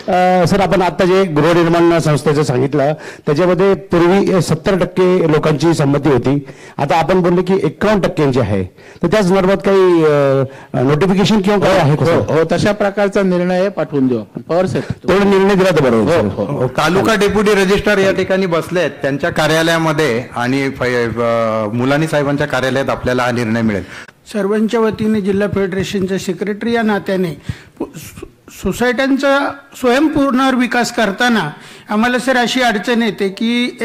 Sir, आपण आता जे गृहनिर्माण संस्थेचं सांगितलं त्याच्यामध्ये पूर्वी 70% लोकांची संमती होती, आता आपण बोललो की 51% आहे. तर त्या संदर्भात काही नोटिफिकेशन किंवा काय आहे? हो, तशा प्रकारचा निर्णय पाठवून देऊ आपण. पवार साहेब तेवढा निर्णय दिला तर बरोबर. तालुका डेप्युटी रजिस्ट्रार या ठिकाणी बसले आहेत, त्यांच्या कार्यालयामध्ये आणि मुलानी साहेबांच्या कार्यालयात आपल्याला हा निर्णय मिळेल. सर्वांच्या वतीने जिल्हा फेडरेशनच्या सेक्रेटरी या नात्याने सोसायट्यांचा स्वयंपुनर्विकास करताना आम्हाला सर अशी अडचण येते की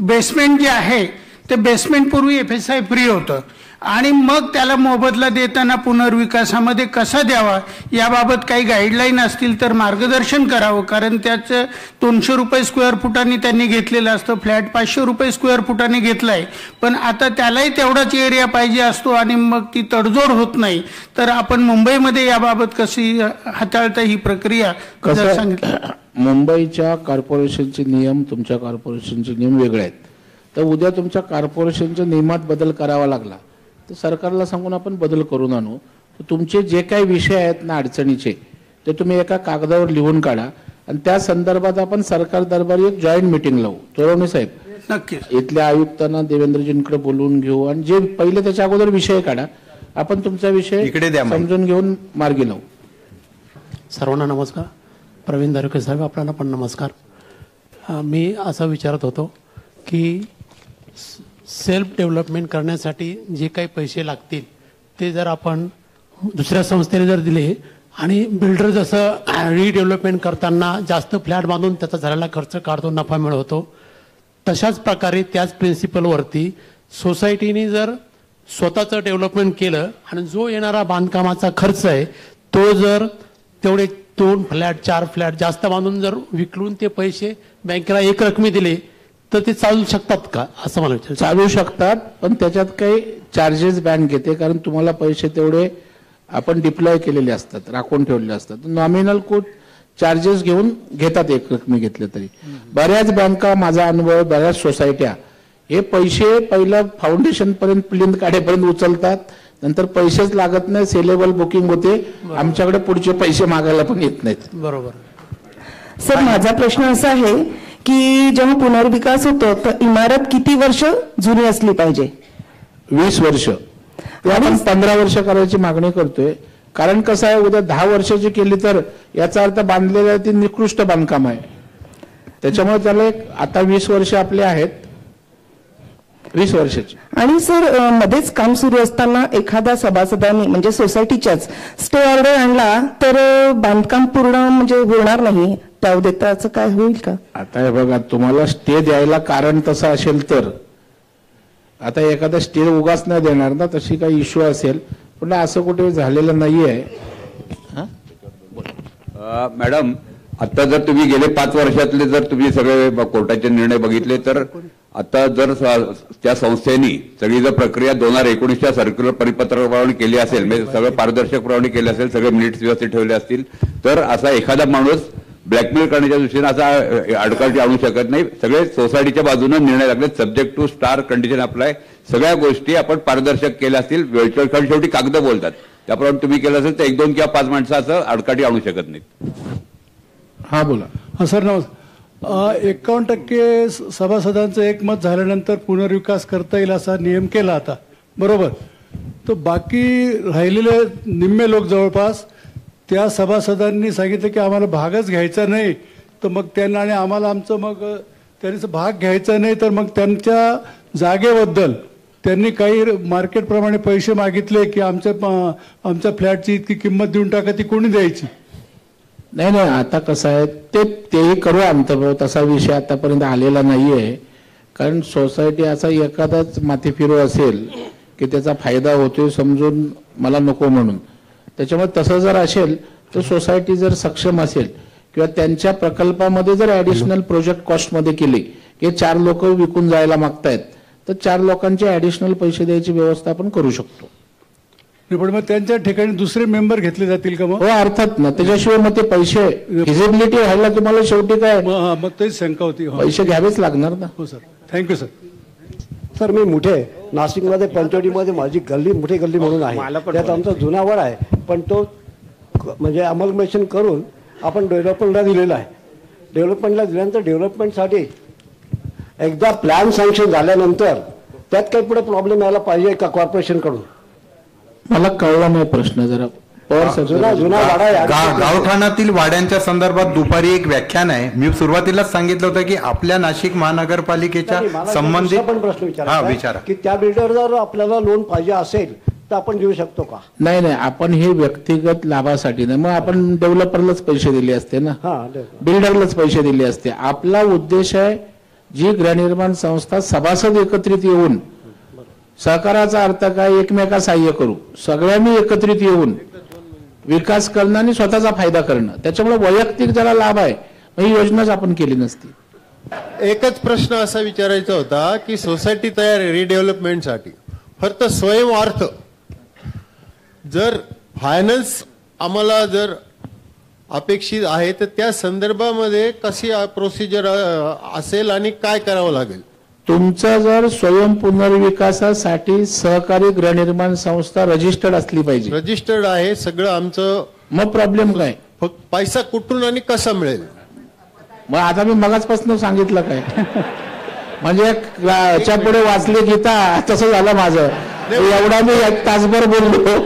बेसमेंट जे आहे ते बेसमेंट पूर्वी FSI फ्री होतं आणि मग त्याला मोबदला देताना पुनर्विकासामध्ये कसा द्यावा याबाबत काही गाईडलाईन असतील तर मार्गदर्शन करावं. कारण त्याचं 200 रुपये स्क्वेअर फुटाने त्यांनी घेतलेलं असतं, फ्लॅट 500 रुपये स्क्वेअर फुटाने घेतला आहे, पण आता त्यालाही तेवढाच एरिया पाहिजे असतो आणि मग ती तडजोड होत नाही. तर आपण मुंबईमध्ये याबाबत कशी हाताळता ही प्रक्रिया सांगितलं? मुंबईच्या कॉर्पोरेशनचे नियम तुमच्या कॉर्पोरेशनचे नियम वेगळे आहेत. तर उद्या तुमच्या कॉर्पोरेशनच्या नियमात बदल करावा लागला तर सरकारला सांगून आपण बदल करून आणू. तुमचे जे काही विषय आहेत ना अडचणीचे ते तुम्ही एका कागदावर लिहून काढा आणि त्या संदर्भात आपण सरकार दरबारी एक जॉईंट मीटिंग लावू. चोरवणे साहेब, नक्की इथल्या आयुक्तांना देवेंद्रजींकडे बोलवून घेऊ आणि जे पहिले त्याच्या अगोदर विषय काढा, आपण तुमचा विषय समजून घेऊन मार्गी लावू. सर्वांना नमस्कार. प्रवीण दारुके साहेब, आपल्याला पण नमस्कार. मी असं विचारत होतो की सेल्फ डेव्हलपमेंट करण्यासाठी जे काही पैसे लागतील ते जर आपण दुसऱ्या संस्थेने जर दिले आणि बिल्डर जसं रिडेव्हलपमेंट करताना जास्त फ्लॅट बांधून त्याचा झालेला खर्च काढतो, नफा मिळवतो, तशाच प्रकारे त्याच प्रिन्सिपलवरती सोसायटीने जर स्वतःचं डेव्हलपमेंट केलं आणि जो येणारा बांधकामाचा खर्च आहे तो जर तेवढे 2 फ्लॅट 4 फ्लॅट जास्त बांधून जर विकलून ते पैसे बँकेला एक रकमी दिले तर ते चालू शकतात का, असं मला विचार. चालू शकतात, पण त्याच्यात काही चार्जेस बँक घेते, कारण तुम्हाला पैसे तेवढे आपण डिप्लॉय केलेले असतात, राखून ठेवलेले असतात. नॉमिनल कोट चार्जेस घेऊन घेतात एक रकमी घेतले तरी. बऱ्याच बँका, माझा अनुभव, बऱ्याच सोसायट्या हे पैसे पहिलं फाउंडेशन पर्यंत प्लिंथ काढेपर्यंत उचलतात, नंतर पैसेच लागत नाही, सेलेबल बुकिंग होते, आमच्याकडे पुढचे पैसे मागायला पण येत नाहीत. बरोबर. सर, माझा प्रश्न असा आहे की जेव्हा पुनर्विकास होतो तर इमारत किती वर्ष जुनी असली पाहिजे? 20 वर्ष. आपण 15 वर्ष करायची मागणी करतोय, कारण कसं आहे, उद्या 10 वर्षाची केली तर याचा अर्थ बांधलेल्या ती निकृष्ट बांधकाम आहे. त्याच्यामुळे त्याला आता 20 वर्ष आपले आहेत, 20 वर्षाची. आणि सर, मध्येच काम सुरू असताना एखाद्या सभासदांनी म्हणजे सोसायटीच्याच स्टे ऑर्डर आणला तर बांधकाम पूर्ण म्हणजे होणार नाही, त्याव देताचं काय होईल का? आता हे बघा, तुम्हाला स्टे द्यायला कारण तसं असेल तर आता एखादा स्टे उगाच नाही देणार ना, तशी काही इश्यू असेल, पण असं कुठे झालेलं नाहीये. मॅडम, आता जर तुम्ही गेले 5 वर्षातले जर तुम्ही सगळे कोर्टाचे निर्णय बघितले तर आता जर त्या संस्थेनी सगळी जर प्रक्रिया 2019च्या सर्क्युलर परिपत्रकाप्रमाणे केली असेल, म्हणजे सगळं पारदर्शकप्रमाणे केले असेल, सगळे मिनिट्स व्यवस्थित ठेवले असतील, तर असा एखादा माणूस ब्लॅकमेल करण्याच्या दृष्टीने असा अडकाठी आणू शकत नाही. सगळे सोसायटीच्या बाजूने निर्णय लागले, subject to star condition apply, सगळ्या गोष्टी आपण पारदर्शक केल्या असतील, वेळच्या कारण शेवटी कागद बोलतात, त्याप्रमाणे तुम्ही केलं असेल तर 1, 2 किंवा 5 माणसं असं अडकाठी आणू शकत नाहीत. हा बोला. हा सर, नमस्कार. 51% सभासदांचं एकमत झाल्यानंतर पुनर्विकास करता येईल असा नियम केला आता, बरोबर. तर बाकी राहिलेले निम्मे लोक जवळपास त्या सभासदांनी सांगितलं की आम्हाला भागच घ्यायचा नाही, तर मग त्यांना आणि आम्हाला आमचं मग त्यांचा भाग घ्यायचा नाही, तर मग त्यांच्या जागेबद्दल त्यांनी काही मार्केटप्रमाणे पैसे मागितले की आमच्या फ्लॅटची इतकी किंमत देऊन टाका, ती कोणी द्यायची? नाही, आता कसं आहे तेही करू अंतर्भाव, तसा विषय आतापर्यंत आलेला नाहीये. कारण सोसायटी असा एखादाच माथी फिरू असेल की त्याचा फायदा होतोय समजून मला नको म्हणून, त्याच्यामुळे तसं जर असेल तर सोसायटी जर सक्षम असेल किंवा त्यांच्या प्रकल्पामध्ये जर ऍडिशनल प्रोजेक्ट कॉस्टमध्ये केले की 4 लोक विकून जायला मागतायत तर 4 लोकांचे ऍडिशनल पैसे द्यायची व्यवस्था आपण करू शकतो. पण मग त्यांच्या ठिकाणी दुसरे मेंबर घेतले जातील का? मग हो, अर्थात ना, त्याच्याशिवाय मग ते पैसे फिजिबिलिटी व्हायला तुम्हाला शेवटी काय मग तेच शंका होती, पैसे घ्यावेच लागणार ना. हो सर, थँक्यू सर. सर, मी मुठे नाशिकमध्ये पंचवटीमध्ये माझी गल्ली मुठे गल्ली म्हणून आहे, त्यात आमचा जुना वाडा आहे, पण तो म्हणजे अमलमेशन करून आपण डेव्हलपमेंटला दिलेलं आहे. डेव्हलपमेंटला दिल्यानंतर डेव्हलपमेंटसाठी एकदा प्लॅन सँक्शन झाल्यानंतर त्यात काही पुढे प्रॉब्लेम यायला पाहिजे का कॉर्पोरेशनकडून? मला कळला नाही प्रश्न जरा. जुना वाडा आहे. गावठाणातील वाड्यांच्या संदर्भात दुपारी एक व्याख्यान आहे. मी सुरुवातीलाच सांगितलं होतं की आपल्या नाशिक महानगरपालिकेच्या संबंधित पण प्रश्न विचारा विचारायचा की त्या बिल्डर जर आपल्याला लोन पाहिजे असेल तर आपण देऊ शकतो का? नाही, आपण हे व्यक्तिगत लाभासाठी नाही, मग आपण डेव्हलपरलाच पैसे दिले असते ना, बिल्डरलाच पैसे दिले असते. आपला उद्देश आहे जी गृहनिर्माण संस्था सभासद एकत्रित येऊन, सहकाराचा अर्थ काय, एकमेका सहाय्य करू, सगळ्यांनी एकत्रित येऊन विकास करणं आणि स्वतःचा फायदा करणं. त्याच्यामुळे वैयक्तिक ज्याला लाभ आहे ही योजनाच आपण केली नसती. एकच प्रश्न असा विचारायचा होता की सोसायटी तयार आहे रिडेव्हलपमेंटसाठी, फक्त स्वयंअर्थ जर फायनान्स आम्हाला जर अपेक्षित आहे तर त्या संदर्भामध्ये कशी प्रोसिजर असेल आणि काय करावं लागेल? तुमचं जर स्वयं पुनर्विकासासाठी सहकारी गृहनिर्माण संस्था रजिस्टर्ड असली पाहिजे. रजिस्टर्ड आहे सगळं आमचं, मग प्रॉब्लेम काय? फक्त पैसा कुठून आणि कसा मिळेल? मग आता मी मगाचपासून सांगितलं काय म्हणजे याच्या पुढे वाचले गीता तसं झालं माझं. एवढा मी एक तासभर बोललो.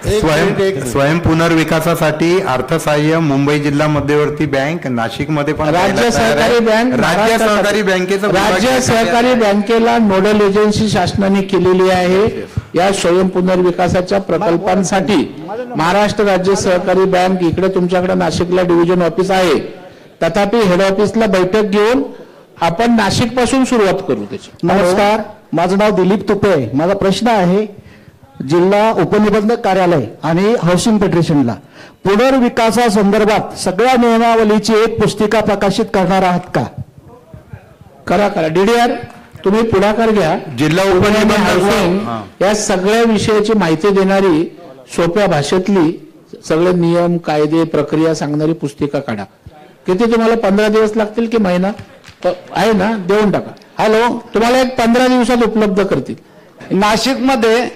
स्वयं पुनर्विकासासाठी अर्थसहाय्य मुंबई जिल्हा मध्यवर्ती बँक, नाशिकमध्ये पण राज्य सहकारी बँक, राज्य सहकारी बँकेचं राज्य सहकारी बँकेला नोडल एजन्सी शासनाने केलेली आहे. या स्वयं पुनर्विकासाच्या प्रकल्पांसाठी महाराष्ट्र राज्य सहकारी बँक इकडे तुमच्याकडे नाशिकला डिव्हिजन ऑफिस आहे. तथापि हेड ऑफिसला बैठक घेऊन आपण नाशिक पासून सुरुवात करू त्याची. नमस्कार, माझं नाव दिलीप तुपे. माझा प्रश्न आहे जिल्हा उपनिबंधक कार्यालय आणि हाऊसिंग फेडरेशनला पुनर्विकासासंदर्भात सगळ्या नियमावलीची एक पुस्तिका प्रकाशित करणार आहात का? करा डीडीआर तुम्ही पुढाकार घ्या. जिल्हा उपनिबंधक या सगळ्या विषयाची माहिती देणारी सोप्या भाषेतली सगळे नियम, कायदे, प्रक्रिया सांगणारी पुस्तिका काढा. किती तुम्हाला 15 दिवस लागतील की महिना आहे ना? देऊन टाका. हॅलो, तुम्हाला एक 15 दिवसात उपलब्ध करतील. नाशिकमध्ये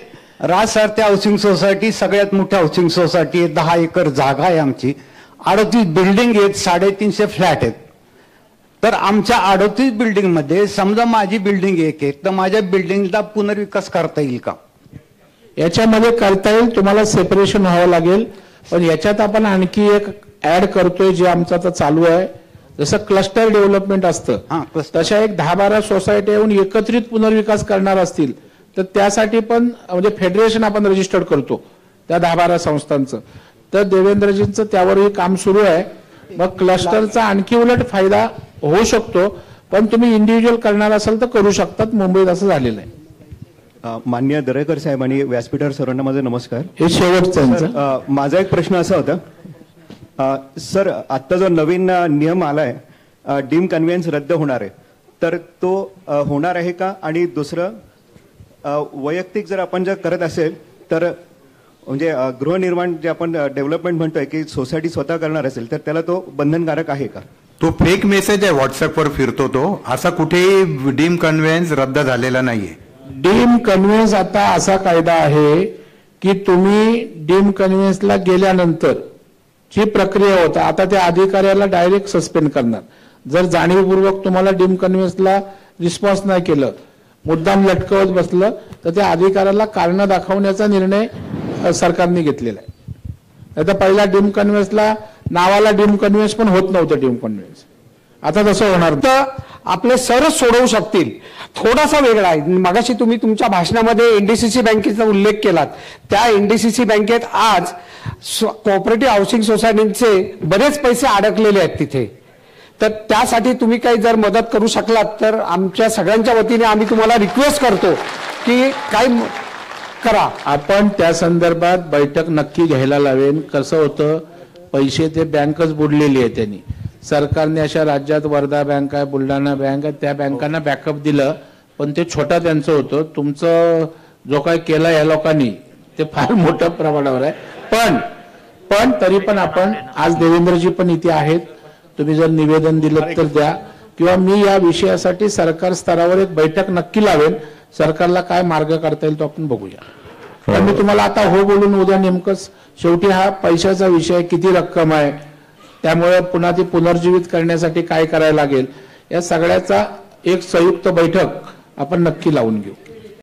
राजसारथी हाऊसिंग सोसायटी सगळ्यात मोठी हाऊसिंग सोसायटी आहे. 10 एकर जागा आहे आमची. 38 बिल्डिंग आहेत, 350 फ्लॅट आहेत. तर आमच्या 38 बिल्डिंगमध्ये समजा माझी बिल्डिंग एक आहे तर माझ्या बिल्डिंगला पुनर्विकास करता येईल का? याच्यामध्ये करता येईल, तुम्हाला सेपरेशन व्हावं लागेल. पण याच्यात आपण आणखी एक ऍड करतोय जे आमचं आता चालू आहे. जसं क्लस्टर डेव्हलपमेंट असतं तशा एक 10-12 सोसायटी येऊन एकत्रित पुनर्विकास करणार असतील तर त्यासाठी पण म्हणजे फेडरेशन आपण रजिस्टर्ड करतो त्या 10-12 संस्थांचं. तर देवेंद्रजींचं त्यावरही काम सुरू आहे. मग क्लस्टरचा आणखी उलट फायदा होऊ शकतो. पण तुम्ही इंडिव्हिज्युअल करणार असाल तर करू शकतात. मुंबईत असं झालेलं आहे. माननीय दरेकर साहेब आणि व्यासपीठावर सर्वांना माझा नमस्कार. हे शेवटचं माझा एक प्रश्न असा होता सर, आता जो नवीन नियम आलाय डीम कन्व्हेन्स रद्द होणार आहे तर तो होणार आहे का? आणि दुसरं वैयक्तिक जर आपण जर करत असेल तर म्हणजे गृहनिर्माण जे आपण डेव्हलपमेंट म्हणतोय की सोसायटी स्वतः करणार असेल तर त्याला तो बंधनकारक आहे का? तो फेक मेसेज आहे, व्हॉट्सअपवर फिरतो तो. असा कुठेही डीम कन्व्हेन्स रद्द झालेला नाहीये. डीम कन्व्हेन्स आता असा कायदा आहे की तुम्ही डीम कन्व्हेन्सला गेल्यानंतर जी प्रक्रिया होता आता त्या अधिकाऱ्याला डायरेक्ट सस्पेंड करणार. जर जाणीवपूर्वक तुम्हाला डीम कन्व्हेन्सला रिस्पॉन्स नाही केलं, मुद्दाम लटकवत बसलं तर त्या अधिकाऱ्याला कारण दाखवण्याचा निर्णय सरकारने घेतलेला आहे. आता पहिला डीम कन्व्हेन्सला नावाला डीम कन्व्हेन्स पण होत नव्हतं डीम कन्व्हेन्स. आता तसं होणार तर आपले सरच सोडवू शकतील. थोडासा वेगळा आहे. मगाशी तुम्ही तुमच्या भाषणामध्ये एनडीसीसी बँकेचा उल्लेख केलात. त्या एनडीसीसी बँकेत आज कोऑपरेटिव्ह हाऊसिंग सोसायटीचे बरेच पैसे अडकलेले आहेत तिथे. तर त्यासाठी तुम्ही काही जर मदत करू शकलात तर आमच्या सगळ्यांच्या वतीने आम्ही तुम्हाला रिक्वेस्ट करतो की काही करा. आपण त्या संदर्भात बैठक नक्की घ्यायला लावेन. कसं होतं, पैसे ते बँकच बुडलेली आहे त्यांनी. सरकारने अशा राज्यात वर्धा बँक आहे, बुलढाणा बँक आहे, त्या बँकांना बॅकअप दिलं पण ते छोटा त्यांचं होतं. तुमचं जो काय केलं या लोकांनी ते फार मोठ्या प्रमाणावर आहे. पण तरी पण आपण आज देवेंद्रजी पण इथे आहेत. तुम्ही जर निवेदन दिलं तर द्या किंवा मी या विषयासाठी सरकार स्तरावर एक बैठक नक्की लावेन. सरकारला काय मार्ग काढता येईल तो आपण बघूया. पण मी तुम्हाला आता हो बोलून उद्या नेमकंच शेवटी हा पैशाचा विषय, किती रक्कम आहे, त्यामुळे पुन्हा ती पुनर्जीवित करण्यासाठी काय करायला लागेल या सगळ्याचा एक संयुक्त बैठक आपण नक्की लावून घेऊ.